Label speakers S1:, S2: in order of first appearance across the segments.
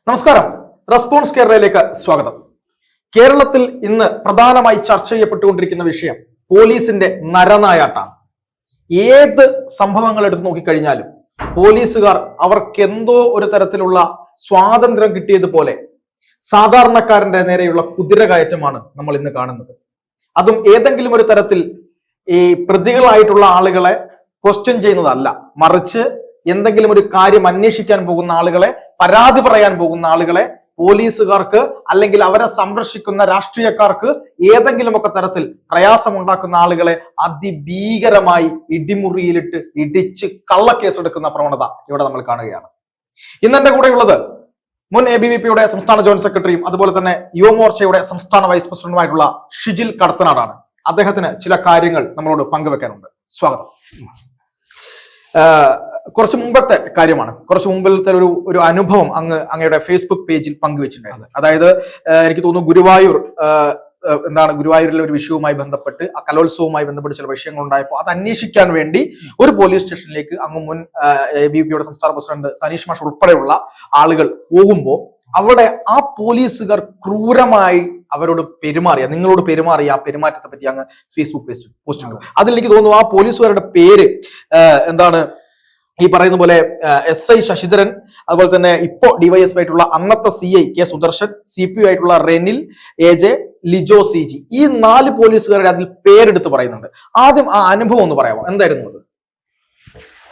S1: നമസ്കാരം. റെസ്പോൺസ് കേരളയിലേക്ക് സ്വാഗതം. കേരളത്തിൽ ഇന്ന് പ്രധാനമായി ചർച്ച ചെയ്യപ്പെട്ടുകൊണ്ടിരിക്കുന്ന വിഷയം പോലീസിന്റെ നരനായാട്ടാണ്. ഏത് സംഭവങ്ങൾ എടുത്തു നോക്കിക്കഴിഞ്ഞാലും പോലീസുകാർ അവർക്കെന്തോ ഒരു തരത്തിലുള്ള സ്വാതന്ത്ര്യം കിട്ടിയതുപോലെ സാധാരണക്കാരന്റെ നേരെയുള്ള കുതിരകയറ്റമാണ് നമ്മൾ ഇന്ന് കാണുന്നത്. അതും ഏതെങ്കിലും ഒരു തരത്തിൽ ഈ പ്രതികളായിട്ടുള്ള ആളുകളെ ക്വസ്റ്റ്യൻ ചെയ്യുന്നതല്ല, മറിച്ച് എന്തെങ്കിലും ഒരു കാര്യം അന്വേഷിക്കാൻ പോകുന്ന ആളുകളെ, പരാതി പറയാൻ പോകുന്ന ആളുകളെ പോലീസുകാർക്ക് അല്ലെങ്കിൽ അവരെ സംരക്ഷിക്കുന്ന രാഷ്ട്രീയക്കാർക്ക് ഏതെങ്കിലുമൊക്കെ തരത്തിൽ പ്രയാസമുണ്ടാക്കുന്ന ആളുകളെ അതിഭീകരമായി ഇടിമുറിയിലിട്ട് ഇടിച്ച് കള്ളക്കേസെടുക്കുന്ന പ്രവണത ഇവിടെ നമ്മൾ കാണുകയാണ്. ഇന്ന് എന്റെ കൂടെയുള്ളത് മുൻ ABVP സംസ്ഥാന ജോയിന്റ് സെക്രട്ടറിയും അതുപോലെ തന്നെ യുവമോർച്ചയുടെ സംസ്ഥാന വൈസ് പ്രസിഡന്റുമായിട്ടുള്ള ഷിജിൽ കടത്തനാടാണ്. അദ്ദേഹത്തിന് ചില കാര്യങ്ങൾ നമ്മളോട് പങ്കുവെക്കാനുണ്ട്. സ്വാഗതം. കുറച്ച് മുമ്പത്തെ കാര്യമാണ്. കുറച്ച് മുമ്പിലത്തെ ഒരു അനുഭവം അങ്ങയുടെ ഫേസ്ബുക്ക് പേജിൽ പങ്കുവെച്ചിട്ടുണ്ടായിരുന്നു. അതായത് എനിക്ക് തോന്നുന്നു ഗുരുവായൂരിലെ ഒരു വിഷയവുമായി ബന്ധപ്പെട്ട്, ആ കലോത്സവവുമായി ബന്ധപ്പെട്ട് ചില വിഷയങ്ങൾ ഉണ്ടായപ്പോൾ അത് അന്വേഷിക്കാൻ വേണ്ടി ഒരു പോലീസ് സ്റ്റേഷനിലേക്ക് അങ്ങ് മുൻ ABVP സംസ്ഥാന പ്രസിഡന്റ് സനീഷ് മാഷ് ഉൾപ്പെടെയുള്ള ആളുകൾ പോകുമ്പോൾ അവിടെ ആ പോലീസുകാർ ക്രൂരമായി അവരോട് പെരുമാറിയ, നിങ്ങളോട് പെരുമാറിയ ആ പെരുമാറ്റത്തെ പറ്റി അങ്ങ് ഫേസ്ബുക്ക് പോസ്റ്റ് ഇട്ടു. അതിൽ എനിക്ക് തോന്നുന്നു ആ പോലീസുകാരുടെ പേര് ഈ പറയുന്ന പോലെ SI ശശിധരൻ, അതുപോലെ തന്നെ ഇപ്പോ DYSP ആയിട്ടുള്ള അന്നത്തെ CI K സുദർശൻ, CPO ആയിട്ടുള്ള റെനിൽ, AJ, ലിജോ CG, ഈ 4 പോലീസുകാരുടെ അതിൽ പേരെടുത്ത് പറയുന്നുണ്ട്. ആദ്യം ആ അനുഭവം ഒന്ന് പറയാമോ, എന്തായിരുന്നു അത്?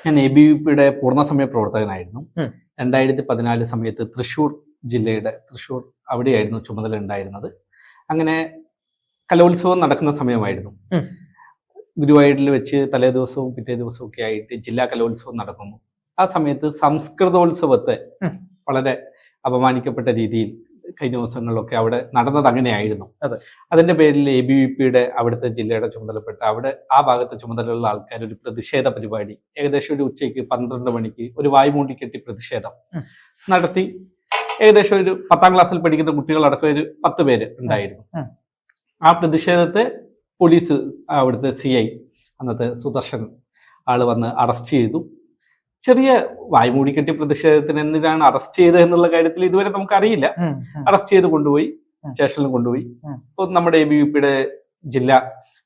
S2: ഞാൻ ABVP പൂർണ്ണസമയ പ്രവർത്തകനായിരുന്നു. 2014 സമയത്ത് തൃശ്ശൂർ അവിടെയായിരുന്നു ചുമതല ഉണ്ടായിരുന്നത്. അങ്ങനെ കലോത്സവം നടക്കുന്ന സമയമായിരുന്നു. ഗുരുവായൂരിൽ വെച്ച് തലേ ദിവസവും പിറ്റേ ദിവസവും ഒക്കെ ആയിട്ട് ജില്ലാ കലോത്സവം നടക്കുന്നു. ആ സമയത്ത് സംസ്കൃതോത്സവത്തെ വളരെ അപമാനിക്കപ്പെട്ട രീതിയിൽ കഴിഞ്ഞ ദിവസങ്ങളിലൊക്കെ അവിടെ നടന്നത് അങ്ങനെയായിരുന്നു. അതിന്റെ പേരിൽ ABVP അവിടുത്തെ ജില്ലയുടെ ചുമതലപ്പെട്ട ആ ഭാഗത്തെ ചുമതലയുള്ള ആൾക്കാർ ഒരു പ്രതിഷേധ പരിപാടി ഏകദേശം ഒരു ഉച്ചയ്ക്ക് 12 മണിക്ക് ഒരു വായ്മൂടി കെട്ടി പ്രതിഷേധം നടത്തി. ഏകദേശം ഒരു 10ാം ക്ലാസ്സിൽ പഠിക്കുന്ന കുട്ടികളടക്കം ഒരു 10 പേര് ഉണ്ടായിരുന്നു. ആ പ്രതിഷേധത്തെ പോലീസ്, അവിടുത്തെ CI അന്നത്തെ സുദർശൻ ആള് വന്ന് അറസ്റ്റ് ചെയ്തു. ചെറിയ വായ്മൂടിക്കെട്ടി പ്രതിഷേധത്തിന് എന്തിനാണ് അറസ്റ്റ് ചെയ്തത് എന്നുള്ള കാര്യത്തിൽ ഇതുവരെ നമുക്കറിയില്ല. അറസ്റ്റ് ചെയ്ത് കൊണ്ടുപോയി സ്റ്റേഷനിൽ കൊണ്ടുപോയി. ഇപ്പൊ നമ്മുടെ ABVP ജില്ലാ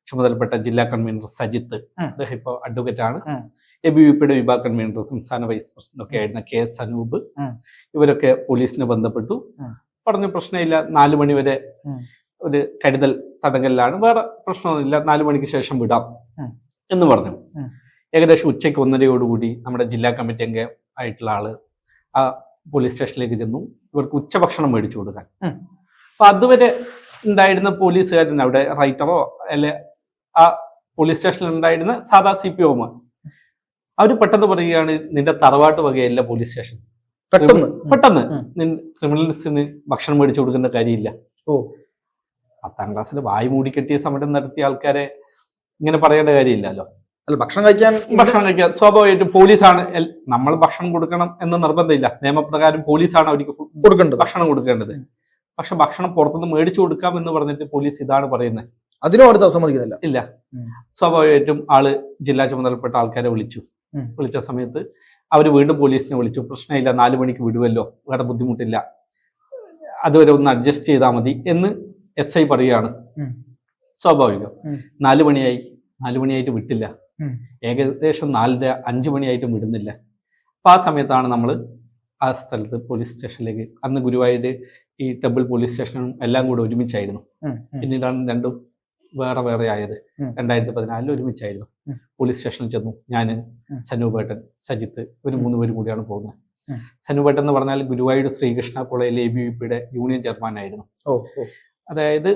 S2: ചുമതലപ്പെട്ട ജില്ലാ കൺവീനർ സജിത്ത്, അദ്ദേഹം ഇപ്പൊ അഡ്വക്കേറ്റ് ആണ്. ABVP വിഭാഗ കൺവീനർ സംസ്ഥാന വൈസ് പ്രസിഡന്റ് ഒക്കെ ആയിരുന്ന KS അനൂപ്, ഇവരൊക്കെ പോലീസിനെ ബന്ധപ്പെട്ടു. പറഞ്ഞു പ്രശ്നമില്ല, 4 മണി വരെ ഒരു കരുതൽ തടങ്കലിലാണ്, വേറെ പ്രശ്നമൊന്നുമില്ല, 4 മണിക്ക് ശേഷം വിടാം എന്ന് പറഞ്ഞു. ഏകദേശം ഉച്ചയ്ക്ക് 1:30 നമ്മുടെ ജില്ലാ കമ്മിറ്റി അംഗം ആയിട്ടുള്ള ആള് ആ പോലീസ് സ്റ്റേഷനിലേക്ക് ചെന്നു. ഇവർക്ക് ഉച്ചഭക്ഷണം മേടിച്ചു കൊടുക്കാൻ. അപ്പൊ അതുവരെ ഉണ്ടായിരുന്ന പോലീസുകാരൻ, അവിടെ റൈറ്ററോ അല്ലെ ആ പോലീസ് സ്റ്റേഷനിൽ ഉണ്ടായിരുന്ന സാധാ CPO അവര് പെട്ടെന്ന് പറയുകയാണ്, നിന്റെ തറവാട്ട് വകയല്ല പോലീസ് സ്റ്റേഷൻ, പെട്ടെന്ന് ക്രിമിനൽസിന് ഭക്ഷണം മേടിച്ചു കൊടുക്കേണ്ട കാര്യമില്ല. 10ാം ക്ലാസ്സിൽ വായു മൂടിക്കെട്ടിയ സമരം നടത്തിയ ആൾക്കാരെ ഇങ്ങനെ പറയേണ്ട കാര്യമില്ലല്ലോ.
S1: ഭക്ഷണം കഴിക്കാൻ
S2: സ്വാഭാവികമായിട്ടും പോലീസാണ് നമ്മൾ ഭക്ഷണം കൊടുക്കണം എന്ന് നിർബന്ധമില്ല. നിയമപ്രകാരം പോലീസാണ് അവർക്ക് ഭക്ഷണം കൊടുക്കേണ്ടത്. പക്ഷെ ഭക്ഷണം പുറത്തുനിന്ന് മേടിച്ചു കൊടുക്കാം എന്ന് പറഞ്ഞിട്ട് പോലീസ് ഇതാണ് പറയുന്നത്.
S1: അതിനും അവർ സമ്മതിക്കുന്നില്ല.
S2: ഇല്ല. സ്വാഭാവികമായിട്ടും ആള് ജില്ലാ ചുമതലപ്പെട്ട ആൾക്കാരെ വിളിച്ച സമയത്ത് അവര് വീണ്ടും പോലീസിനെ വിളിച്ചു. പ്രശ്നമില്ല, 4 മണിക്ക് വിടുവല്ലോ, വേറെ ബുദ്ധിമുട്ടില്ല, അതുവരെ ഒന്ന് അഡ്ജസ്റ്റ് ചെയ്താൽ മതി എന്ന് SI പറയുകയാണ്. സ്വാഭാവികം. 4 മണിയായിട്ട് വിട്ടില്ല. ഏകദേശം 4:30, 5 മണിയായിട്ടും വിടുന്നില്ല. അപ്പൊ ആ സമയത്താണ് നമ്മൾ ആ സ്ഥലത്ത് പോലീസ് സ്റ്റേഷനിലേക്ക്, അന്ന് ഗുരുവായൂര് ഈ ടെമ്പിൾ പോലീസ് സ്റ്റേഷനും എല്ലാം കൂടെ ഒരുമിച്ചായിരുന്നു. പിന്നീടാണ് രണ്ടും വേറെ വേറെ ആയത്. 2014 ഒരുമിച്ചായിരുന്നു. പോലീസ് സ്റ്റേഷനിൽ ചെന്നു. ഞാൻ, സനൂപേട്ടൻ, സജിത്ത്, ഒരു 3 പേരും കൂടിയാണ് പോകുന്നത്. സനൂപേട്ടൻ എന്ന് പറഞ്ഞാൽ ഗുരുവായൂർ ശ്രീകൃഷ്ണ കോളേജിലെ ABVP യൂണിയൻ ചെയർമാൻ ആയിരുന്നു. അതായത്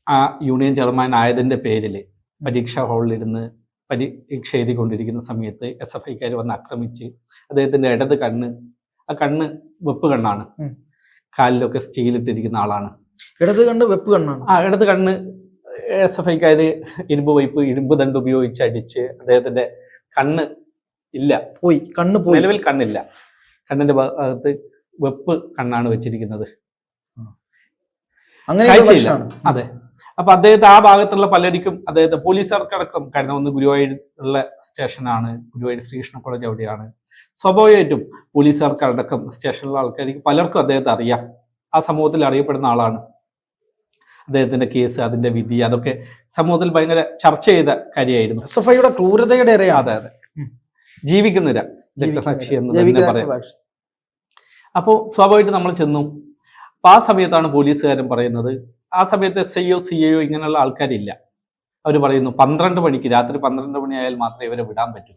S2: ആ യൂണിയൻ ചെയർമാൻ ആയതിന്റെ പേരില് പരീക്ഷാ ഹാളിലിരുന്ന് പരീക്ഷ എഴുതിക്കൊണ്ടിരിക്കുന്ന സമയത്ത് SFIക്കാർ വന്ന് ആക്രമിച്ച് അദ്ദേഹത്തിന്റെ ഇടത് കണ്ണ് വെപ്പ് കണ്ണാണ്, കാലിലൊക്കെ സ്റ്റീലിട്ടിരിക്കുന്ന ആളാണ്.
S1: ഇടത് കണ്ണ്
S2: SFIക്കാര് ഇരുമ്പ് ദണ്ട് ഉപയോഗിച്ച് അടിച്ച് അദ്ദേഹത്തിന്റെ കണ്ണ് ഇല്ല, നിലവിൽ കണ്ണില്ല, കണ്ണിന്റെ ഭാഗത്ത് വെപ്പ് കണ്ണാണ് വെച്ചിരിക്കുന്നത്. കാഴ്ചയില്ല. അതെ. അപ്പൊ അദ്ദേഹത്തെ ആ ഭാഗത്തുള്ള പലർക്കും, അദ്ദേഹത്തെ പോലീസുകാർക്കടക്കം, കാരണം ഒന്ന് ഗുരുവായൂരുള്ള സ്റ്റേഷനാണ്, ഗുരുവായൂർ ശ്രീകൃഷ്ണ കോളേജ് അവിടെയാണ്. സ്വാഭാവികമായിട്ടും പോലീസുകാർക്കടക്കം സ്റ്റേഷനിലെ ആൾക്കാർക്ക് പലർക്കും അദ്ദേഹത്തെ അറിയാം. ആ സമൂഹത്തിൽ അറിയപ്പെടുന്ന ആളാണ്. അദ്ദേഹത്തിന്റെ കേസ്, അതിന്റെ വിധി, അതൊക്കെ സമൂഹത്തിൽ ഭയങ്കര ചർച്ച ചെയ്ത കാര്യമായിരുന്നു.
S1: SFIയുടെ ക്രൂരതയുടെ ഇരയാണ്.
S2: അതെ അതെ, ജീവിക്കുന്നില്ല രക്തസാക്ഷി എന്ന് തന്നെ പറയാം. അപ്പോൾ സ്വാഭാവികമായിട്ട് നമ്മൾ ചെന്നു. അപ്പൊ ആ സമയത്താണ് പോലീസുകാരൻ പറയുന്നത്, ആ സമയത്ത് SIO CIO ഇങ്ങനെയുള്ള ആൾക്കാരില്ല. അവർ പറയുന്നു 12 മണിക്ക്, രാത്രി 12 മണിയായാൽ മാത്രമേ ഇവരെ വിടാൻ പറ്റൂ.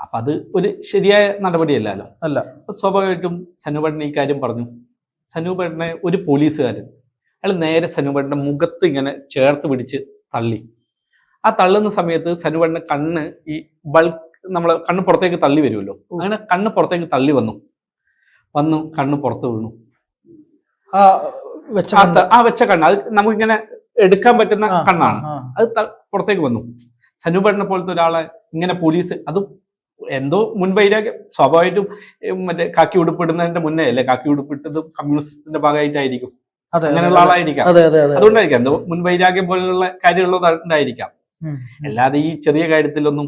S2: അപ്പൊ അത് ഒരു ശരിയായ നടപടിയല്ലല്ലോ.
S1: അല്ല.
S2: അപ്പൊ സ്വാഭാവികമായിട്ടും സനൂപേട്ടൻ ഈ കാര്യം പറഞ്ഞു. സനൂപേട്ടനെ ഒരു പോലീസുകാരൻ അയാൾ നേരെ സനൂപേട്ടന്റെ മുഖത്ത് ഇങ്ങനെ ചേർത്ത് പിടിച്ച് തള്ളി. ആ തള്ളുന്ന സമയത്ത് സനൂപേട്ടന്റെ കണ്ണ് ഈ നമ്മളെ കണ്ണ് പുറത്തേക്ക് തള്ളി വരുമല്ലോ, അങ്ങനെ കണ്ണ് പുറത്തേക്ക് തള്ളി വന്നു കണ്ണ് പുറത്ത് വീണു. ആ വെച്ച കണ്ണ് അത് നമുക്കിങ്ങനെ എടുക്കാൻ പറ്റുന്ന കണ്ണാണ്. അത് പുറത്തേക്ക് വന്നു. സനൂപേട്ടനെ പോലത്തെ ഒരാളെ ഇങ്ങനെ പോലീസ്, അതും എന്തോ മുൻവൈരാഗ്യം, സ്വാഭാവികമായിട്ടും മറ്റേ കാക്കി ഉടുപ്പിടുന്നതിന്റെ മുന്നേ അല്ലേ, കാക്കി ഉടുപ്പിട്ടത് കമ്മ്യൂണിസത്തിന്റെ ഭാഗമായിട്ടായിരിക്കും, അങ്ങനെയുള്ള ആളായിരിക്കാം. അതുകൊണ്ടായിരിക്കാം, എന്തോ മുൻവൈരാഗ്യം പോലുള്ള കാര്യമുള്ളതായിരിക്കാം. അല്ലാതെ ഈ ചെറിയ കാര്യത്തിലൊന്നും,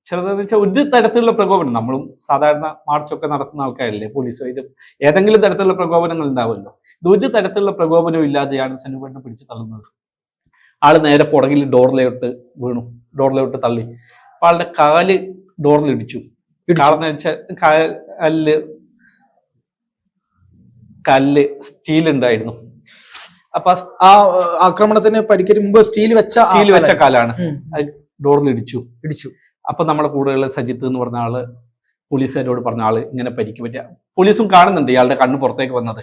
S2: ചെറുതെന്ന് വെച്ചാൽ ഒരു തരത്തിലുള്ള പ്രകോപനം, നമ്മളും സാധാരണ മാർച്ചൊക്കെ നടത്തുന്ന ആൾക്കാരല്ലേ, പോലീസുമായിട്ടും ഏതെങ്കിലും തരത്തിലുള്ള പ്രകോപനങ്ങൾ ഉണ്ടാവുമല്ലോ. ഇത് ഒരു തരത്തിലുള്ള പ്രകോപനവും ഇല്ലാതെയാണ് സനൂപേട്ടനെ പിടിച്ച് തള്ളുന്നത്. ആള് നേരെ പുറകിൽ ഡോറിലോട്ട് വീണു, ഡോറിലോട്ട് തള്ളി. അപ്പൊ ആളുടെ കാല് ഡോറിലിടിച്ചു. കാരണം വെച്ചാൽ കല്ല് സ്റ്റീൽ ഉണ്ടായിരുന്നു. അപ്പൊ
S1: ആ ആക്രമണത്തിന് പരിക്കേറ്റ് മുമ്പ് സ്റ്റീൽ വെച്ച
S2: കാലാണ്. അത് ഡോറിലിടിച്ചു. അപ്പൊ നമ്മുടെ കൂടെയുള്ള സജിത്ത് എന്ന് പറഞ്ഞ ആള് പോലീസുകാരോട് പറഞ്ഞ ആള് ഇങ്ങനെ പരിക്ക് പറ്റിയ, പോലീസും കാണുന്നുണ്ട് ഇയാളുടെ കണ്ണ് പുറത്തേക്ക് വന്നത്,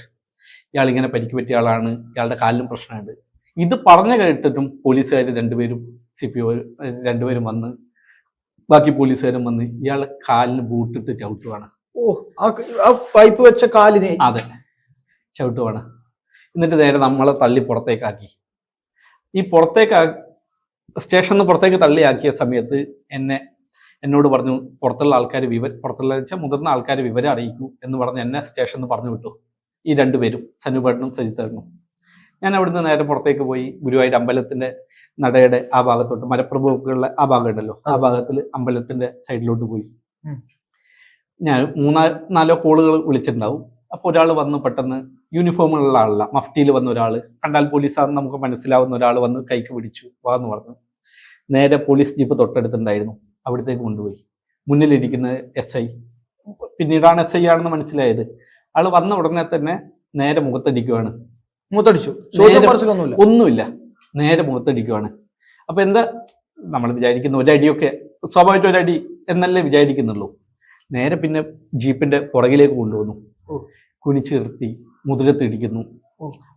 S2: ഇയാൾ ഇങ്ങനെ പരിക്ക് പറ്റിയ ആളാണ്, ഇയാളുടെ കാലിലും പ്രശ്നമുണ്ട്. ഇത് പറഞ്ഞു കേട്ടിട്ടും പോലീസുകാർ രണ്ടുപേരും CPO രണ്ടുപേരും വന്ന്, ബാക്കി പോലീസുകാരും വന്ന് ഇയാളെ കാലിന് ബൂട്ടിട്ട് ചവിട്ടുവാണ്.
S1: പൈപ്പ് വെച്ച കാലിന്
S2: അതെ ചവിട്ടുവാണ്. എന്നിട്ട് നേരെ നമ്മളെ തള്ളി പുറത്തേക്കാക്കി. ഈ സ്റ്റേഷനിൽ നിന്ന് പുറത്തേക്ക് തള്ളിയാക്കിയ സമയത്ത് എന്നോട് പറഞ്ഞു, പുറത്തുള്ള ആൾക്കാർ പുറത്തുള്ള വെച്ചാൽ മുതിർന്ന ആൾക്കാർ വിവരം അറിയിക്കൂ എന്ന് പറഞ്ഞ് എന്നെ സ്റ്റേഷനിൽ നിന്ന് പറഞ്ഞു വിട്ടു. ഈ രണ്ടുപേരും, സനൂപേട്ടനും സജിത്തേട്ടനും. ഞാൻ അവിടുന്ന് നേരെ പുറത്തേക്ക് പോയി. ഗുരുവായൂർ അമ്പലത്തിന്റെ നടയുടെ ആ ഭാഗത്തോട്ട്, മരപ്രഭുക്കളുടെ ആ ഭാഗം ഉണ്ടല്ലോ, ആ ഭാഗത്തിൽ അമ്പലത്തിന്റെ സൈഡിലോട്ട് പോയി. ഞാൻ 3-4 കോളുകൾ വിളിച്ചിട്ടുണ്ടാവും. അപ്പൊ ഒരാൾ വന്ന് പെട്ടെന്ന്, യൂണിഫോമിലുള്ള ആളല്ല, മഫ്റ്റിയിൽ വന്ന ഒരാൾ, കണ്ടാൽ പോലീസാണെന്ന് നമുക്ക് മനസ്സിലാവുന്ന ഒരാൾ വന്ന് കൈക്ക് പിടിച്ചു വാന്ന് പറഞ്ഞു. നേരെ പോലീസ് ജീപ്പ് തൊട്ടടുത്തുണ്ടായിരുന്നു, അവിടത്തേക്ക് കൊണ്ടുപോയി. മുന്നിലിരിക്കുന്ന SI, പിന്നീടാണ് SI ആണെന്ന് മനസ്സിലായത്. ആള് വന്ന ഉടനെ തന്നെ നേരെ മുഖത്തടിക്കുവാണ്. ഒന്നുമില്ല, നേരെ മുഖത്തടിക്കുവാണ്. അപ്പൊ എന്താ നമ്മൾ വിചാരിക്കുന്ന, ഒരടിയൊക്കെ സ്വാഭാവികമായിട്ട് ഒരടി എന്നല്ലേ വിചാരിക്കുന്നുള്ളൂ. നേരെ പിന്നെ ജീപ്പിന്റെ പുറകിലേക്ക് കൊണ്ടുവന്നു. കുനിച്ചു നിർത്തി, മുതുകത്തിടിക്കുന്നു,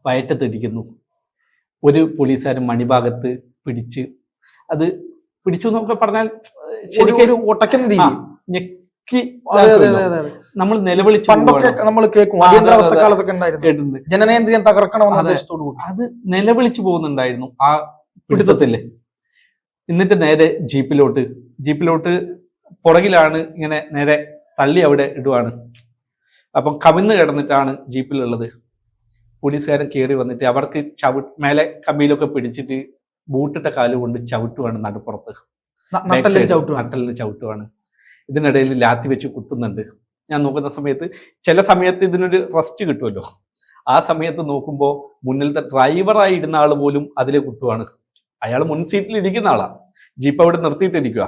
S2: വയറ്റത്തിടിക്കുന്നു. ഒരു പോലീസുകാരൻ മണിഭാഗത്ത് പിടിച്ച്, അത് പിടിച്ചു എന്നൊക്കെ പറഞ്ഞാൽ ശരിക്കും ഞെക്കി നമ്മൾ നിലവിളിച്ചു.
S1: നമ്മൾ കേൾക്കും, അടിയന്തരാവസ്ഥ കാലത്തൊക്കെ ഉണ്ടായിരുന്നു, ജനനേന്ദ്രിയം തകർക്കണമെന്ന്.
S2: അത് നിലവിളിച്ചു പോകുന്നുണ്ടായിരുന്നു ആ പിടുത്തത്തില്. എന്നിട്ട് നേരെ ജീപ്പിലോട്ട് മേലാണ് ഇങ്ങനെ നേരെ തള്ളി അവിടെ ഇടുവാണ്. അപ്പം കവിന്ന് കിടന്നിട്ടാണ് ജീപ്പിലുള്ളത്. പോലീസുകാരൻ കയറി വന്നിട്ട് അവർക്ക് മേലെ കമ്പിയിലൊക്കെ പിടിച്ചിട്ട് ബൂട്ടിട്ട കാല് കൊണ്ട് ചവിട്ടുവാണ്, നടുപ്പുറത്ത് നട്ടലിൽ ചവിട്ടുവാണ്. ഇതിനിടയിൽ ലാത്തി വെച്ച് കുത്തുന്നുണ്ട്. ഞാൻ നോക്കുന്ന സമയത്ത് ചില സമയത്ത് ഇതിനൊരു റെസ്റ്റ് കിട്ടുമല്ലോ, ആ സമയത്ത് നോക്കുമ്പോൾ മുന്നിലത്തെ ഡ്രൈവറായി ഇടുന്ന ആൾ പോലും അതിലെ കുത്തുവാണ്. അയാൾ മുൻ സീറ്റിൽ ഇരിക്കുന്ന ആളാ, ജീപ്പ് അവിടെ നിർത്തിയിട്ടിരിക്കുക,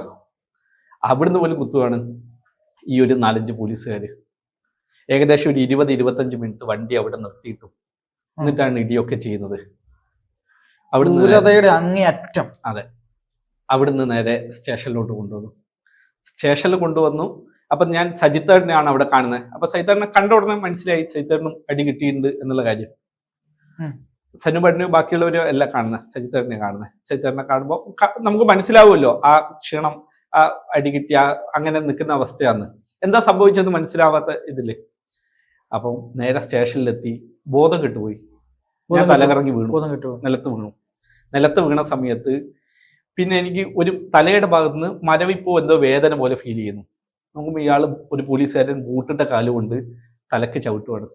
S2: അവിടുന്ന് പോലും കുത്തുവാണ്. ഈ ഒരു 4-5 പോലീസുകാര് ഏകദേശം ഒരു 20-25 മിനിറ്റ് വണ്ടി അവിടെ നിർത്തിയിട്ടു. എന്നിട്ടാണ് ഇടിയൊക്കെ ചെയ്യുന്നത്.
S1: അങ്ങേയറ്റം.
S2: അതെ, അവിടുന്ന് നേരെ സ്റ്റേഷനിലോട്ട് കൊണ്ടുവന്നു. അപ്പൊ ഞാൻ സജിത്തേട്ടനെയാണ് അവിടെ കാണുന്നത്. അപ്പൊ സജിത്തേട്ടനെ കണ്ട ഉടനെ മനസ്സിലായി സജിത്തേട്ടനും അടി കിട്ടിയിട്ടുണ്ട് എന്നുള്ള കാര്യം. സനൂപേട്ടനും ബാക്കിയുള്ളവരും എല്ലാം കാണുന്നത്, സജിത്തേട്ടനെ കാണുന്നത്. സജിത്തേട്ടനെ കാണുമ്പോൾ നമുക്ക് മനസ്സിലാവുമല്ലോ ആ ക്ഷീണം, ആ അടി കിട്ടിയ അങ്ങനെ നിൽക്കുന്ന അവസ്ഥയാണ്. എന്താ സംഭവിച്ചെന്ന് മനസ്സിലാവാത്ത ഇതില്. അപ്പം നേരെ സ്റ്റേഷനിലെത്തി, ബോധം കെട്ടുപോയി. ഞാൻ തലകറങ്ങി വീണു, നിലത്ത് വീണ സമയത്ത് പിന്നെ എനിക്ക് ഒരു തലയുടെ ഭാഗത്തുനിന്ന് മരവിപ്പോ എന്തോ വേദന പോലെ ഫീൽ ചെയ്യുന്നു. നോക്കുമ്പോൾ ഇയാൾ ഒരു പോലീസുകാരൻ ബൂട്ടിട്ട കാലുകൊണ്ട് തലക്ക് ചവിട്ടുവാണ്.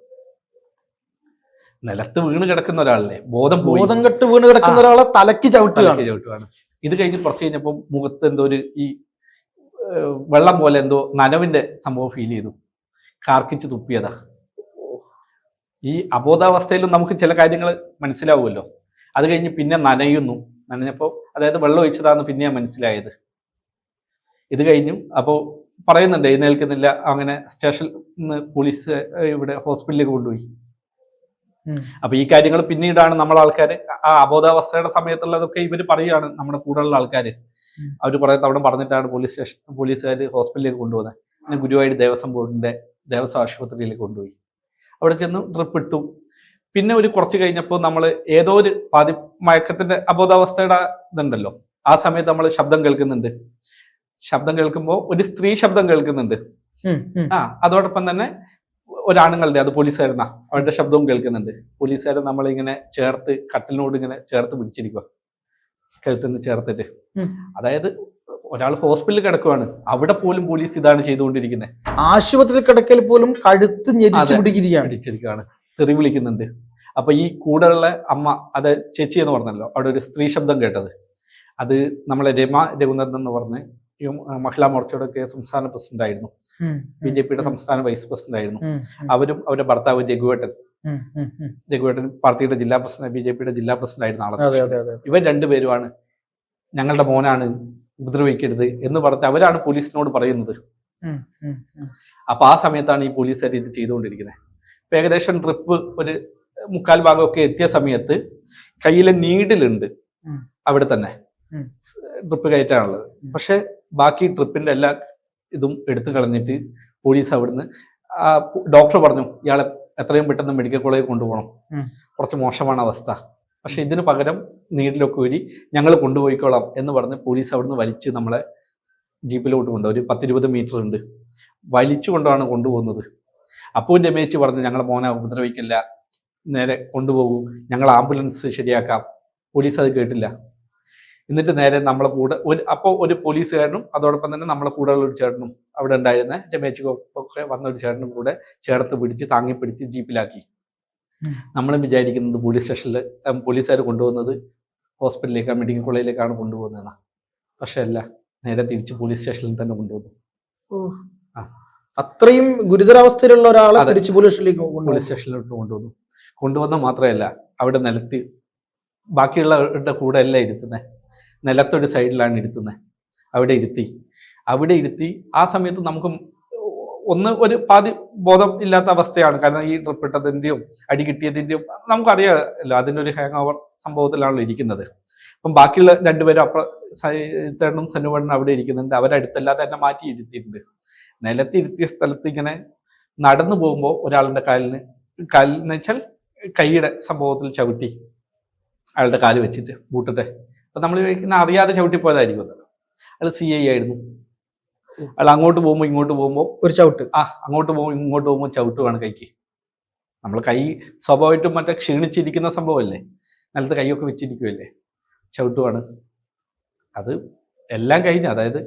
S2: നിലത്ത് വീണ് കിടക്കുന്ന ഒരാളല്ലേ, ബോധം കെട്ട് വീണ് കിടക്കുന്ന ഒരാളെ തലക്ക് ചവിട്ടുവാണ്. ഇത് കഴിഞ്ഞ് കുറച്ച് കഴിഞ്ഞപ്പോൾ മുഖത്ത് എന്തോ ഒരു ഈ വെള്ളം പോലെ എന്തോ നനവിന്റെ സംഭവം ഫീൽ ചെയ്തു. കാർക്കിച്ച് തുപ്പിയതാ. ഈ അബോധാവസ്ഥയിലും നമുക്ക് ചില കാര്യങ്ങൾ മനസ്സിലാവുമല്ലോ. അത് കഴിഞ്ഞ് പിന്നെ നനഞ്ഞപ്പോൾ അതായത് വെള്ളം ഒഴിച്ചതാന്ന് പിന്നെയാണ് മനസ്സിലായത്. ഇത് കഴിഞ്ഞു. അപ്പോൾ പറയുന്നുണ്ട് എഴുന്നേൽക്കുന്നില്ല. അങ്ങനെ സ്റ്റേഷനിൽ പോലീസ് ഇവിടെ ഹോസ്പിറ്റലിലേക്ക് കൊണ്ടുപോയി. അപ്പൊ ഈ കാര്യങ്ങൾ പിന്നീടാണ് നമ്മളെ ആൾക്കാർ ആ അബോധാവസ്ഥയുടെ സമയത്തുള്ളതൊക്കെ ഇവർ പറയുകയാണ്. നമ്മുടെ കൂടെയുള്ള ആൾക്കാര് അവർ കുറെ തവണ പറഞ്ഞിട്ടാണ് പോലീസുകാർ ഹോസ്പിറ്റലിലേക്ക് കൊണ്ടുപോകുന്നത്. പിന്നെ ഗുരുവായൂർ ദേവസ്വം ബോർഡിന്റെ ദേവസ്വം ആശുപത്രിയിലേക്ക് കൊണ്ടുപോയി. അവിടെ ചെന്ന് ഡ്രിപ്പ് ഇട്ടു. പിന്നെ ഒരു കുറച്ച് കഴിഞ്ഞപ്പോൾ നമ്മൾ ഏതോ ഒരു മയക്കത്തിന്റെ അബോധാവസ്ഥയുടെ ഇതുണ്ടല്ലോ, ആ സമയത്ത് നമ്മൾ ശബ്ദം കേൾക്കുന്നുണ്ട്. ശബ്ദം കേൾക്കുമ്പോൾ ഒരു സ്ത്രീ ശബ്ദം കേൾക്കുന്നുണ്ട്. അതോടൊപ്പം തന്നെ ഒരാണുങ്ങളുടെ, അത് പോലീസുകാരനാ, അവരുടെ ശബ്ദവും കേൾക്കുന്നുണ്ട്. പോലീസുകാരൻ നമ്മളിങ്ങനെ ചേർത്ത് കട്ടിലിനോട് ഇങ്ങനെ ചേർത്ത് പിടിച്ചിരിക്കുക, കഴുത്തിന് ചേർത്തിട്ട്. അതായത് ഒരാൾ ഹോസ്പിറ്റലിൽ കിടക്കുവാണ്, അവിടെ പോലും പോലീസ് ഇതാണ് ചെയ്തുകൊണ്ടിരിക്കുന്നത്.
S1: ആശുപത്രി കിടക്കൽ പോലും കഴുത്ത്
S2: പിടിച്ചിരിക്കുകയാണ്, തെറി വിളിക്കുന്നുണ്ട്. അപ്പൊ ഈ കൂടെയുള്ള അമ്മ, അത് ചേച്ചി എന്ന് പറഞ്ഞല്ലോ, അവിടെ ഒരു സ്ത്രീ ശബ്ദം കേട്ടത്. അത് നമ്മളെ രമ രഘുനന്ദൻ എന്ന് പറഞ്ഞ് ഈ മഹിളാ മോർച്ചയുടെ ഒക്കെ സംസ്ഥാന പ്രസിഡന്റ് ആയിരുന്നു, BJPയുടെ സംസ്ഥാന വൈസ് പ്രസിഡന്റ് ആയിരുന്നു. അവരും അവരുടെ ഭർത്താവ് രഘുവേട്ടൻ പാർട്ടിയുടെ ജില്ലാ പ്രസിഡന്റ്, BJPയുടെ ജില്ലാ പ്രസിഡന്റ് ആയിരുന്ന ആളാണ്. ഇവർ രണ്ടുപേരുമാണ് ഞങ്ങളുടെ മോനാണ്, ഉപദ്രവിക്കരുത് എന്ന് പറഞ്ഞ് അവരാണ് പോലീസിനോട് പറയുന്നത്. അപ്പൊ ആ സമയത്താണ് ഈ പോലീസുകാർ ഇത് ചെയ്തുകൊണ്ടിരിക്കുന്നത്. ഇപ്പൊ ഏകദേശം ട്രിപ്പ് ഒരു 3/4 ഭാഗമൊക്കെ എത്തിയ സമയത്ത് കയ്യിലെ നീഡിലുണ്ട് അവിടെ തന്നെ, ട്രിപ്പ് കയറ്റാനുള്ളത്. പക്ഷെ ബാക്കി ട്രിപ്പിന്റെ എല്ലാ ഇതും എടുത്തു കളഞ്ഞിട്ട് പോലീസ് അവിടുന്ന്, ഡോക്ടർ പറഞ്ഞു ഇയാളെ എത്രയും പെട്ടെന്ന് മെഡിക്കൽ കോളേജിൽ കൊണ്ടുപോകണം, കുറച്ച് മോശമാണ് അവസ്ഥ. പക്ഷെ ഇതിന് പകരം നീഡിലൊക്കെ ഊരി ഞങ്ങൾ കൊണ്ടുപോയിക്കോളാം എന്ന് പറഞ്ഞ് പോലീസ് അവിടുന്ന് വലിച്ച് നമ്മളെ ജീപ്പിലോട്ട് കൊണ്ടുപോകും. ഒരു 10-20 മീറ്റർ ഉണ്ട്, വലിച്ചു കൊണ്ടാണ് കൊണ്ടുപോകുന്നത്. അപ്പോൾ രമേശ് പറഞ്ഞു ഞങ്ങളെ മോനെ ഉപദ്രവിക്കില്ല, നേരെ കൊണ്ടുപോകൂ, ഞങ്ങൾ ആംബുലൻസ് ശരിയാക്കാം. പോലീസ് അത് കേട്ടില്ല. എന്നിട്ട് നേരെ നമ്മളെ കൂടെ ഒരു പോലീസുകാരനും അതോടൊപ്പം തന്നെ നമ്മളെ കൂടെയുള്ള ഒരു ചേട്ടനും, അവിടെ ഉണ്ടായിരുന്ന രമേശൊക്കെ വന്ന ഒരു ചേട്ടനും കൂടെ ചേർത്ത് പിടിച്ച് താങ്ങി പിടിച്ച് ജീപ്പിലാക്കി. നമ്മളും വിചാരിക്കുന്നത് പോലീസ് സ്റ്റേഷനിൽ പോലീസുകാർ കൊണ്ടുപോകുന്നത് ഹോസ്പിറ്റലിലേക്കാണ്, മെഡിക്കൽ കോളേജിലേക്കാണ് കൊണ്ടുപോകുന്നതെന്നാ. പക്ഷെ അല്ല, നേരെ തിരിച്ച് പോലീസ് സ്റ്റേഷനിൽ തന്നെ കൊണ്ടുപോകുന്നു.
S1: അത്രയും ഗുരുതരാവസ്ഥയിലുള്ള ഒരാളെ തിരിച്ച് പോലീസ്
S2: സ്റ്റേഷനിലോട്ട് കൊണ്ടുവന്ന മാത്രമല്ല, അവിടെ നിലത്ത് ബാക്കിയുള്ളവരുടെ കൂടെ അല്ല ഇരുത്തുന്നത്, നിലത്തൊരു സൈഡിലാണ് ഇരുത്തുന്നത്. അവിടെ ഇരുത്തി ആ സമയത്ത് നമുക്ക് ഒരു പാതി ബോധം ഇല്ലാത്ത അവസ്ഥയാണ്. കാരണം ഈ ട്രിപ്പ് ഇട്ടതിൻ്റെയും അടി കിട്ടിയതിൻ്റെയും നമുക്കറിയാമല്ലോ, അതിൻ്റെ ഒരു ഹാങ് ഓവർ സംഭവത്തിലാണല്ലോ ഇരിക്കുന്നത്. അപ്പം ബാക്കിയുള്ള രണ്ടുപേരും സൈതണ്ണും സന്നുവണ്ണും അവിടെ ഇരിക്കുന്നുണ്ട്. അവരടുത്തല്ലാതെ തന്നെ മാറ്റി ഇരുത്തിയിട്ടുണ്ട്. നിലത്തിരുത്തിയ സ്ഥലത്ത് ഇങ്ങനെ നടന്നു പോകുമ്പോൾ ഒരാളുടെ കാലിന് വെച്ചാൽ കൈയുടെ സംഭവത്തിൽ ചവിട്ടി അയാളുടെ കാല് വെച്ചിട്ട് ബൂട്ടിട്ട്. അപ്പൊ നമ്മൾ ചോദിക്കുന്ന അറിയാതെ ചവിട്ടിപ്പോയതായിരിക്കും. അയാൾ CI ആയിരുന്നു. അയാൾ അങ്ങോട്ട് പോകുമ്പോൾ ഇങ്ങോട്ട് പോകുമ്പോൾ
S1: ഒരു ചവിട്ട്,
S2: അങ്ങോട്ട് പോകുമ്പോൾ ഇങ്ങോട്ട് പോകുമ്പോൾ ചവിട്ടുവാണ് കൈക്ക്. നമ്മൾ കൈ സ്വാഭാവികമായിട്ടും മറ്റേ ക്ഷീണിച്ചിരിക്കുന്ന സംഭവമല്ലേ, നിലത്ത് കൈയൊക്കെ വെച്ചിരിക്കുമല്ലേ, ചവിട്ടുവാണ്. അത് എല്ലാം കഴിഞ്ഞ്, അതായത്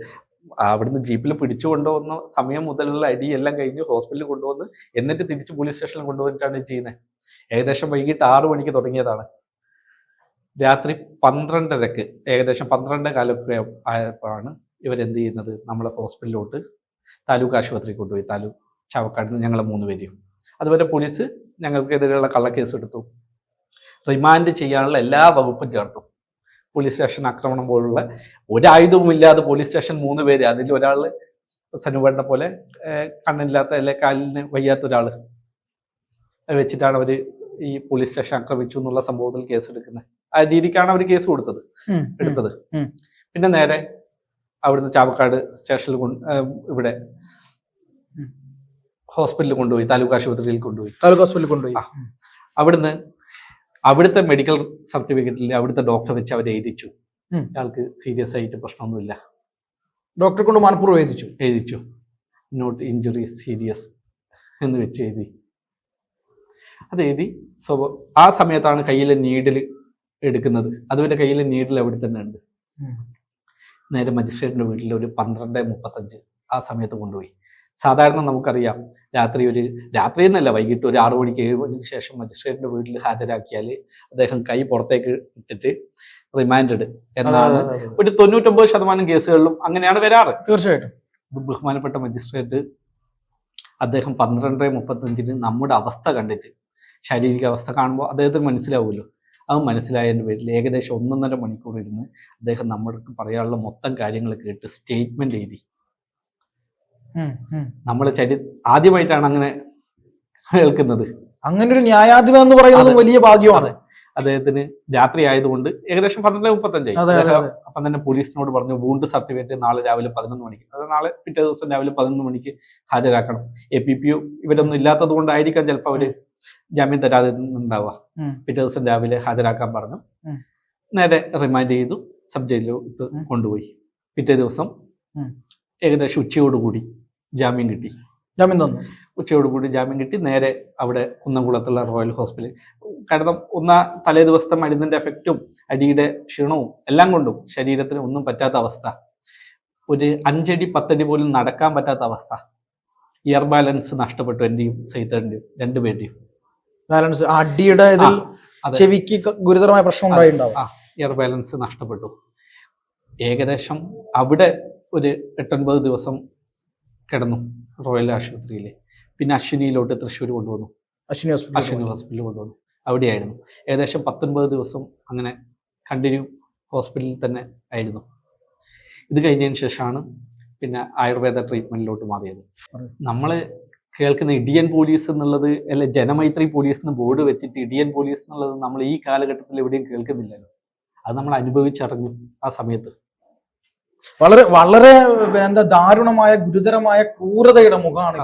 S2: അവിടുന്ന് ജീപ്പിൽ പിടിച്ചു കൊണ്ടുവന്ന സമയം മുതലുള്ള അടി എല്ലാം കഴിഞ്ഞ് ഹോസ്പിറ്റലിൽ കൊണ്ടുവന്ന് എന്നിട്ട് തിരിച്ച് പോലീസ് സ്റ്റേഷനിൽ കൊണ്ടുവന്നിട്ടാണ് ചെയ്യുന്നത്. ഏകദേശം വൈകിട്ട് 6 മണിക്ക് തുടങ്ങിയതാണ്. രാത്രി 12:30 ഏകദേശം 12:15 ആയപ്പോഴാണ് ഇവരെന്ത് ചെയ്യുന്നത്, നമ്മളെ ഹോസ്പിറ്റലിലോട്ട് താലൂക്ക് ആശുപത്രി കൊണ്ടുപോയി. താലൂക്ക് ചാവക്കാട് നിന്ന് ഞങ്ങളെ 3 പേരെയും. അതുവരെ പോലീസ് ഞങ്ങൾക്കെതിരെയുള്ള കള്ളക്കേസ് എടുത്തു. റിമാൻഡ് ചെയ്യാനുള്ള എല്ലാ വകുപ്പും ചേർത്തു. പോലീസ് സ്റ്റേഷൻ ആക്രമണം പോലുള്ള ഒരായുധവും ഇല്ലാതെ പോലീസ് സ്റ്റേഷൻ 3 പേര്, അതിൽ ഒരാൾ സനുവേട്ടനെ പോലെ കണ്ണില്ലാത്ത അല്ലെ കാലിന് വയ്യാത്ത ഒരാൾ വെച്ചിട്ടാണ് അവർ ഈ പോലീസ് സ്റ്റേഷൻ ആക്രമിച്ചു എന്നുള്ള സംഭവത്തിൽ കേസ് എടുക്കുന്നത്. ആ രീതിക്കാണ് അവർ കേസ് എടുത്തത്. പിന്നെ നേരെ അവിടുന്ന് ചാവക്കാട് സ്റ്റേഷനിൽ ഇവിടെ ഹോസ്പിറ്റലിൽ കൊണ്ടുപോയി, താലൂക്ക് ആശുപത്രിയിൽ കൊണ്ടുപോയി. അവിടുത്തെ മെഡിക്കൽ സർട്ടിഫിക്കറ്റിൽ അവിടുത്തെ ഡോക്ടർ വെച്ച് അവർ എഴുതിച്ചു അയാൾക്ക് സീരിയസ് ആയിട്ട് പ്രശ്നമൊന്നുമില്ല.
S1: ഡോക്ടറെ കൊണ്ട് മനഃപൂർവ്വം എഴുതിച്ചു
S2: നോട്ട് ഇഞ്ചുറി സീരിയസ് എന്ന് വെച്ച് എഴുതി. അത് എഴുതി. ആ സമയത്താണ് കയ്യിലെ നീഡിൽ എടുക്കുന്നത്. അതുവരെ കയ്യിലെ നീഡിൽ അവിടെ തന്നെ ഉണ്ട്. നേരെ മജിസ്ട്രേറ്റിന്റെ വീട്ടിൽ ഒരു 12:35 ആ സമയത്ത് കൊണ്ടുപോയി. സാധാരണ നമുക്കറിയാം രാത്രി എന്നല്ല, വൈകിട്ട് ഒരു 6 മണിക്ക് 7 മണിക്ക് ശേഷം മജിസ്ട്രേറ്റിന്റെ വീട്ടിൽ ഹാജരാക്കിയാൽ അദ്ദേഹം കൈ പുറത്തേക്ക് ഇട്ടിട്ട് റിമാൻഡ് എന്നാണ് ഒരു 99% കേസുകളിലും അങ്ങനെയാണ് വരാറ്.
S1: തീർച്ചയായിട്ടും
S2: ബഹുമാനപ്പെട്ട മജിസ്ട്രേറ്റ് അദ്ദേഹം 12:35 നമ്മുടെ അവസ്ഥ കണ്ടിട്ട്, ശാരീരിക അവസ്ഥ കാണുമ്പോൾ അദ്ദേഹത്തിന് മനസ്സിലാവുമല്ലോ, അത് മനസ്സിലായതിൻ്റെ പേരിൽ ഏകദേശം 1.5 മണിക്കൂർ ഇരുന്ന് അദ്ദേഹം നമ്മൾക്ക് പറയാനുള്ള മൊത്തം കാര്യങ്ങൾ കേട്ട് സ്റ്റേറ്റ്മെന്റ് എഴുതി. നമ്മൾ ആദ്യമായിട്ടാണ് അങ്ങനെ കേൾക്കുന്നത്.
S1: അങ്ങനെ ഒരു ന്യായാധിപൻ എന്ന് പറയുന്നത് വലിയ ഭാഗ്യമാണ്.
S2: അദ്ദേഹത്തിന് രാത്രി ആയതുകൊണ്ട് ഏകദേശം 12:35 അപ്പം തന്നെ പോലീസിനോട് പറഞ്ഞു വൂണ്ട് സർട്ടിഫിക്കറ്റ് നാളെ രാവിലെ 11 മണിക്ക്, അത് നാളെ പിറ്റേ ദിവസം രാവിലെ 11 മണിക്ക് ഹാജരാക്കണം. APPO ഇവരൊന്നും ഇല്ലാത്തത് കൊണ്ടായിരിക്കാം ചിലപ്പോൾ അവര് ജാമ്യം തരാതെ ഉണ്ടാവുക. പിറ്റേ ദിവസം രാവിലെ ഹാജരാക്കാൻ പറഞ്ഞു. നേരെ റിമാൻഡ് ചെയ്തു, സബ് ജയിലിലോട്ട് കൊണ്ടുപോയി. പിറ്റേ ദിവസം ഏകദേശം ഉച്ചയോടുകൂടി ജാമ്യം കിട്ടി. ഉച്ചയോടുകൂടി ജാമ്യം കിട്ടി. നേരെ അവിടെ കുന്നംകുളത്തുള്ള റോയൽ ഹോസ്പിറ്റൽ. കാരണം തലേ ദിവസത്തെ മരുന്നിന്റെ എഫക്റ്റും അടിയുടെ ക്ഷീണവും എല്ലാം കൊണ്ടും ശരീരത്തിന് ഒന്നും പറ്റാത്ത അവസ്ഥ, ഒരു 5 അടി 10 അടി പോലും നടക്കാൻ പറ്റാത്ത അവസ്ഥ. ഇയർ ബാലൻസ് നഷ്ടപ്പെട്ടു, എന്റെയും സൈത്തറിന്റെയും രണ്ടുപേരുടെയും
S1: ബാലൻസ്. അടിയുടെ ചെവിക്ക് ഗുരുതരമായ പ്രശ്നം ഉണ്ടായിട്ടുണ്ടാവും.
S2: ഇയർ ബാലൻസ് നഷ്ടപ്പെട്ടു. ഏകദേശം അവിടെ ഒരു 8-9 ദിവസം കിടന്നു റോയൽ ആശുപത്രിയിൽ. പിന്നെ അശ്വിനിയിലോട്ട് തൃശ്ശൂർ കൊണ്ടുവന്നു, അശ്വിനി ഹോസ്പിറ്റലിൽ കൊണ്ടുവന്നു. അവിടെയായിരുന്നു ഏകദേശം 19 ദിവസം അങ്ങനെ കണ്ടിന്യൂ ഹോസ്പിറ്റലിൽ തന്നെ ആയിരുന്നു. ഇത് കഴിഞ്ഞതിന് ശേഷമാണ് പിന്നെ ആയുർവേദ ട്രീറ്റ്മെന്റിലോട്ട് മാറിയത്. നമ്മൾ കേൾക്കുന്ന ഇടിയൻ പോലീസ് എന്നുള്ളത്, അല്ലെ ജനമൈത്രി പോലീസ് എന്ന് ബോർഡ് വെച്ചിട്ട് ഇടിയൻ പോലീസ് എന്നുള്ളത് നമ്മൾ ഈ കാലഘട്ടത്തിൽ എവിടെയും കേൾക്കുന്നില്ലല്ലോ. അത് നമ്മൾ അനുഭവിച്ചറിഞ്ഞു ആ സമയത്ത്.
S1: വളരെ വളരെ എന്താ ദാരുണമായ ഗുരുതരമായ ക്രൂരതയുടെ മുഖമാണ്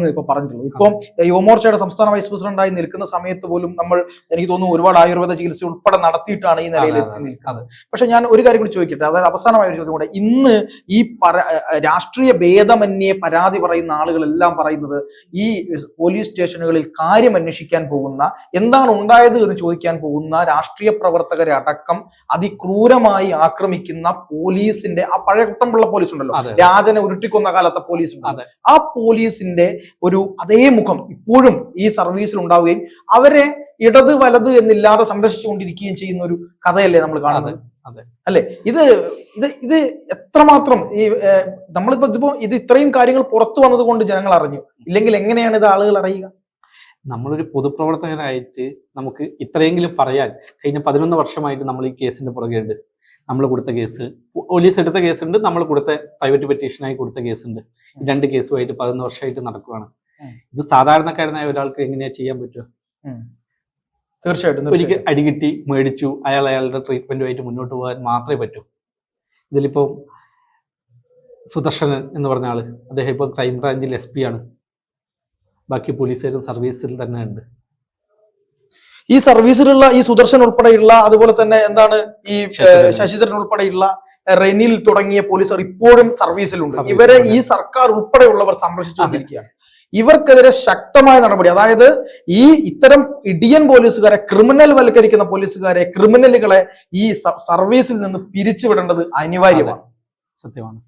S1: ഇപ്പൊ പറഞ്ഞിട്ടുള്ളത്. ഇപ്പം യുവമോർച്ചയുടെ സംസ്ഥാന വൈസ് പ്രസിഡന്റായി നിൽക്കുന്ന സമയത്ത് പോലും നമ്മൾ, എനിക്ക് തോന്നുന്നു, ഒരുപാട് ആയുർവേദ ചികിത്സ ഉൾപ്പെടെ നടത്തിയിട്ടാണ് ഈ നിലയിൽ എത്തി നിൽക്കുന്നത്. പക്ഷെ ഞാൻ ഒരു കാര്യം കൂടി ചോദിക്കട്ടെ, അതായത് അവസാനമായ ഒരു ചോദ്യം കൂടെ. ഇന്ന് ഈ രാഷ്ട്രീയ ഭേദമന്യേ പരാതി പറയുന്ന ആളുകളെല്ലാം പറയുന്നത് ഈ പോലീസ് സ്റ്റേഷനുകളിൽ കാര്യം അന്വേഷിക്കാൻ പോകുന്ന, എന്താണ് ഉണ്ടായത് എന്ന് ചോദിക്കാൻ പോകുന്ന രാഷ്ട്രീയ പ്രവർത്തകരെ അടക്കം അതിക്രൂരമായി ആക്രമിക്കുന്ന പോലീസിന്റെ, ആ പഴയ കുട്ടമ്പുള്ള പോലീസ് ഉണ്ടല്ലോ, രാജനെ ഉരുട്ടിക്കൊന്ന കാലത്തെ പോലീസ്, ആ പോലീസിന്റെ ഒരു അതേ മുഖം ഇപ്പോഴും ഈ സർവീസിൽ ഉണ്ടാവുകയും അവരെ ഇടത് വലത് എന്നില്ലാതെ സംരക്ഷിച്ചുകൊണ്ടിരിക്കുകയും ചെയ്യുന്ന ഒരു കഥയല്ലേ നമ്മൾ കാണുന്നത്? അല്ലെ? ഇത് ഇത് ഇത് എത്രമാത്രം ഈ നമ്മളിപ്പോ ഇത് ഇത്രയും കാര്യങ്ങൾ പുറത്തു വന്നത് കൊണ്ട് ജനങ്ങൾ അറിഞ്ഞു, ഇല്ലെങ്കിൽ എങ്ങനെയാണ് ഇത് ആളുകൾ അറിയുക?
S2: നമ്മളൊരു പൊതുപ്രവർത്തകനായിട്ട് നമുക്ക് ഇത്രയെങ്കിലും പറയാൻ കഴിഞ്ഞ 11 വർഷമായിട്ട് നമ്മൾ ഈ കേസിന്റെ പുറകെയുണ്ട്. നമ്മൾ കൊടുത്ത കേസ്, പോലീസ് എടുത്ത കേസുണ്ട്, നമ്മൾ കൊടുത്ത പ്രൈവറ്റ് പെറ്റീഷനായി കൊടുത്ത കേസുണ്ട്. 2 കേസുമായിട്ട് 11 വർഷമായിട്ട് നടക്കുകയാണ്. ഇത് സാധാരണക്കാരനായ ഒരാൾക്ക് എങ്ങനെയാ ചെയ്യാൻ പറ്റുക?
S1: തീർച്ചയായിട്ടും
S2: ഒരിക്കൽ അടികിട്ടി മേടിച്ചു, അയാളുടെ ട്രീറ്റ്മെന്റുമായിട്ട് മുന്നോട്ട് പോകാൻ മാത്രമേ പറ്റൂ. ഇതിലിപ്പോ സുദർശനൻ എന്ന് പറഞ്ഞ ആള്, അദ്ദേഹം ഇപ്പൊ ക്രൈംബ്രാഞ്ചിൽ SP ആണ്. ബാക്കി പോലീസുകാരും സർവീസിൽ തന്നെ ഉണ്ട്.
S1: ഈ സർവീസിലുള്ള ഈ സുദർശൻ ഉൾപ്പെടെയുള്ള, അതുപോലെ തന്നെ എന്താണ് ഈ ശശിധരൻ ഉൾപ്പെടെയുള്ള, റെനിൽ തുടങ്ങിയ പോലീസുകാർ ഇപ്പോഴും സർവീസിലുണ്ട്. ഇവരെ ഈ സർക്കാർ ഉൾപ്പെടെയുള്ളവർ സംരക്ഷിച്ചുകൊണ്ടിരിക്കുകയാണ്. ഇവർക്കെതിരെ ശക്തമായ നടപടി, അതായത് ഈ ഇത്തരം ഇടിയൻ പോലീസുകാരെ, ക്രിമിനൽ വൽക്കരിക്കുന്ന പോലീസുകാരെ, ക്രിമിനലുകളെ ഈ സർവീസിൽ നിന്ന് പിരിച്ചുവിടേണ്ടത് അനിവാര്യമാണ്.
S2: സത്യമാണ്.